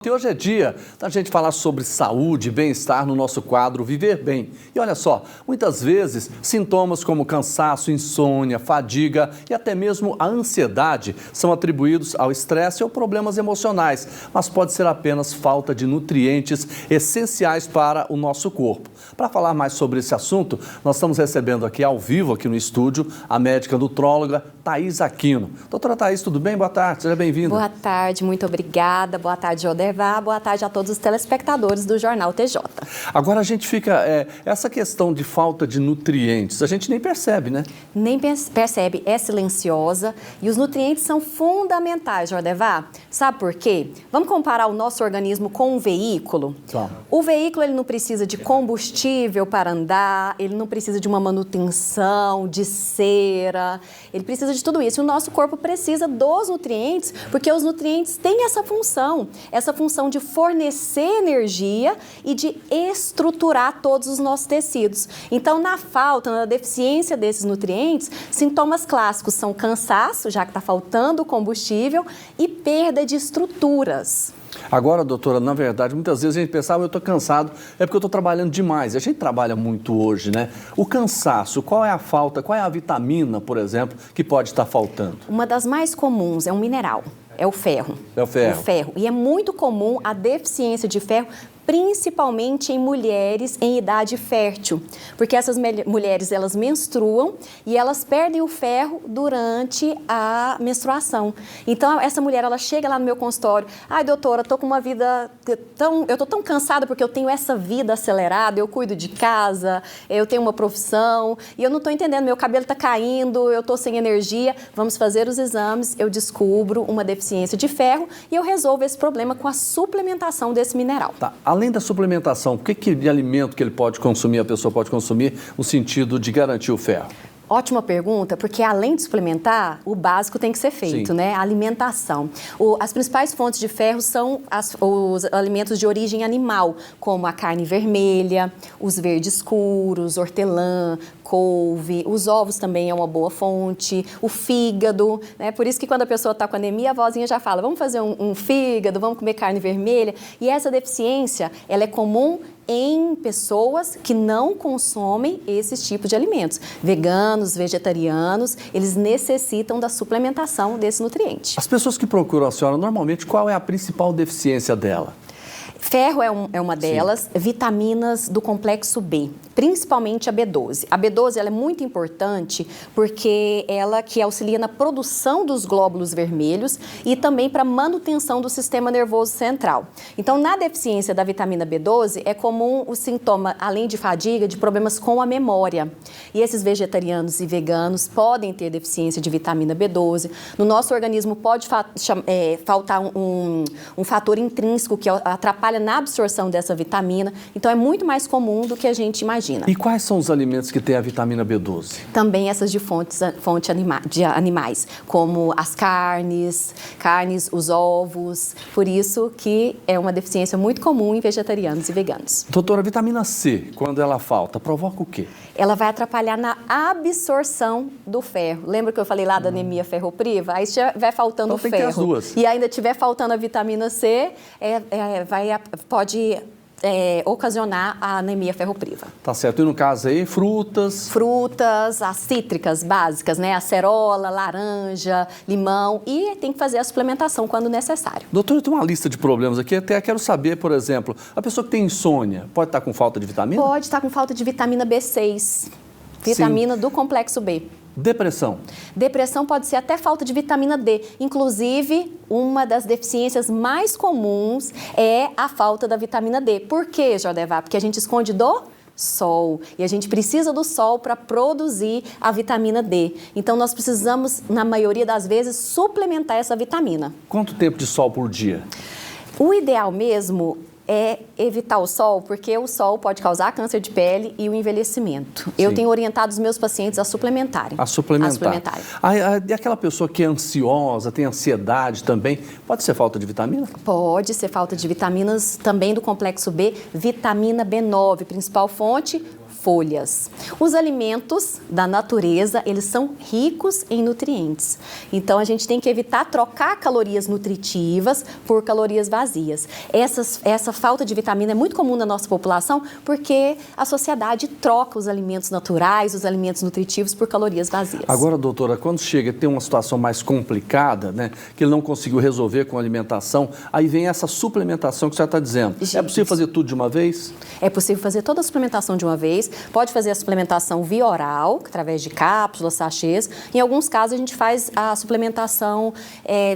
E hoje é dia da gente falar sobre saúde e bem-estar no nosso quadro Viver Bem. E olha só, muitas vezes sintomas como cansaço, insônia, fadiga e até mesmo a ansiedade são atribuídos ao estresse ou problemas emocionais, mas pode ser apenas falta de nutrientes essenciais para o nosso corpo. Para falar mais sobre esse assunto, nós estamos recebendo aqui ao vivo, aqui no estúdio, a médica nutróloga Thaís Aquino. Doutora Thaís, tudo bem? Boa tarde, seja bem-vinda. Boa tarde, muito obrigada. Boa tarde, Joderval. Boa tarde a todos os telespectadores do Jornal TJ. Agora a gente fica, essa questão de falta de nutrientes, a gente nem percebe, né? Nem percebe, é silenciosa e os nutrientes são fundamentais, Joderval. Sabe por quê? Vamos comparar o nosso organismo com um veículo? O veículo ele não precisa de combustível para andar, ele não precisa de uma manutenção, de cera, ele precisa de tudo isso. E o nosso corpo precisa dos nutrientes, porque os nutrientes têm essa função de fornecer energia e de estruturar todos os nossos tecidos. Então, na falta, na deficiência desses nutrientes, sintomas clássicos são cansaço, já que está faltando combustível, e perda de estruturas. Agora, doutora, na verdade, muitas vezes a gente pensava, eu estou cansado, é porque eu estou trabalhando demais. A gente trabalha muito hoje, né? O cansaço, qual é a falta, qual é a vitamina, por exemplo, que pode estar faltando? Uma das mais comuns é um mineral. É o ferro. É o ferro. O ferro. E é muito comum a deficiência de ferro, principalmente em mulheres em idade fértil, porque essas mulheres elas menstruam e elas perdem o ferro durante a menstruação. Então essa mulher ela chega lá no meu consultório, ai doutora, tô com uma vida eu tô tão cansada porque eu tenho essa vida acelerada, eu cuido de casa, eu tenho uma profissão e eu não tô entendendo, meu cabelo tá caindo, eu tô sem energia. Vamos fazer os exames, eu descubro uma deficiência de ferro e eu resolvo esse problema com a suplementação desse mineral. Tá. Além da suplementação, o que de alimento que ele pode consumir, a pessoa pode consumir, no sentido de garantir o ferro? Ótima pergunta, porque além de suplementar, o básico tem que ser feito, Sim. né? A alimentação. As principais fontes de ferro são os alimentos de origem animal, como a carne vermelha, os verdes escuros, hortelã, couve, os ovos também é uma boa fonte, o fígado, né? Por isso que quando a pessoa está com anemia, a vozinha já fala, vamos fazer um fígado, vamos comer carne vermelha. E essa deficiência, ela é comum em pessoas que não consomem esses tipos de alimentos. Veganos, vegetarianos, eles necessitam da suplementação desse nutriente. As pessoas que procuram a senhora, normalmente, qual é a principal deficiência dela? Ferro é uma delas, sim. Vitaminas do complexo B, principalmente a B12. A B12 ela é muito importante porque ela que auxilia na produção dos glóbulos vermelhos e também para manutenção do sistema nervoso central. Então, na deficiência da vitamina B12, é comum o sintoma, além de fadiga, de problemas com a memória. E esses vegetarianos e veganos podem ter deficiência de vitamina B12. No nosso organismo pode faltar um fator intrínseco que atrapalha na absorção dessa vitamina, então é muito mais comum do que a gente imagina. E quais são os alimentos que têm a vitamina B12? Também essas de fonte de animais, como as carnes, os ovos, por isso que é uma deficiência muito comum em vegetarianos e veganos. Doutora, a vitamina C, quando ela falta, provoca o quê? Ela vai atrapalhar na absorção do ferro. Lembra que eu falei lá da anemia ferropriva? Aí se estiver faltando então, ferro tem que ter as duas. E ainda estiver faltando a vitamina C, pode ocasionar a anemia ferropriva. Tá certo. E no caso aí, frutas? Frutas, as cítricas básicas, né? Acerola, laranja, limão e tem que fazer a suplementação quando necessário. Doutor, tem uma lista de problemas aqui. Até quero saber, por exemplo, a pessoa que tem insônia pode estar com falta de vitamina? Pode estar com falta de vitamina B6, vitamina do complexo B. Depressão? Depressão pode ser até falta de vitamina D. Inclusive, uma das deficiências mais comuns é a falta da vitamina D. Por quê, Joderval? Porque a gente esconde do sol e a gente precisa do sol para produzir a vitamina D. Então, nós precisamos, na maioria das vezes, suplementar essa vitamina. Quanto tempo de sol por dia? O ideal mesmo é evitar o sol, porque o sol pode causar câncer de pele e o envelhecimento. Sim. Eu tenho orientado os meus pacientes a suplementarem. A suplementarem. E aquela pessoa que é ansiosa, tem ansiedade também, pode ser falta de vitamina? Pode ser falta de vitaminas também do complexo B, vitamina B9, principal fonte, folhas. Os alimentos da natureza, eles são ricos em nutrientes. Então, a gente tem que evitar trocar calorias nutritivas por calorias vazias. Essa falta de vitamina é muito comum na nossa população porque a sociedade troca os alimentos naturais, os alimentos nutritivos por calorias vazias. Agora, doutora, quando chega a ter uma situação mais complicada, né, que ele não conseguiu resolver com a alimentação, aí vem essa suplementação que você está dizendo. Gente, é possível fazer tudo de uma vez? É possível fazer toda a suplementação de uma vez. Pode fazer a suplementação via oral, através de cápsulas, sachês. Em alguns casos, a gente faz a suplementação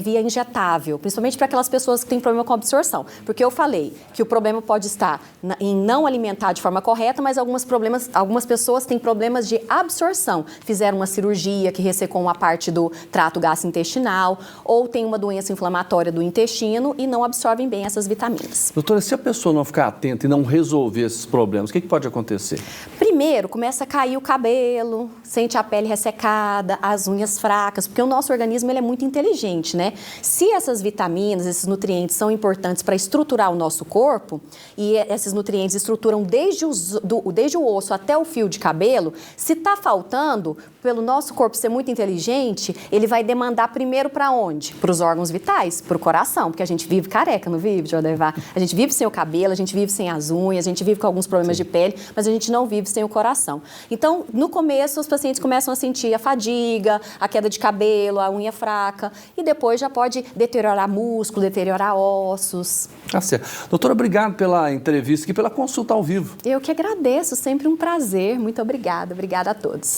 via injetável, principalmente para aquelas pessoas que têm problema com absorção. Porque eu falei que o problema pode estar em não alimentar de forma correta, mas algumas pessoas têm problemas de absorção. Fizeram uma cirurgia que ressecou uma parte do trato gastrointestinal ou tem uma doença inflamatória do intestino e não absorvem bem essas vitaminas. Doutora, se a pessoa não ficar atenta e não resolver esses problemas, o que pode acontecer? Primeiro, começa a cair o cabelo, sente a pele ressecada, as unhas fracas, porque o nosso organismo ele é muito inteligente, né? Se essas vitaminas, esses nutrientes são importantes para estruturar o nosso corpo, e esses nutrientes estruturam desde o osso até o fio de cabelo, se está faltando, pelo nosso corpo ser muito inteligente, ele vai demandar primeiro para onde? Para os órgãos vitais, para o coração, porque a gente vive careca, não vive, Jodevar? A gente vive sem o cabelo, a gente vive sem as unhas, a gente vive com alguns problemas de pele, mas a gente não vive sem o coração. Então, no começo, os pacientes começam a sentir a fadiga, a queda de cabelo, a unha fraca, e depois já pode deteriorar músculo, deteriorar ossos. Tá certo. Doutora, obrigado pela entrevista e pela consulta ao vivo. Eu que agradeço, sempre um prazer. Muito obrigada. Obrigada a todos.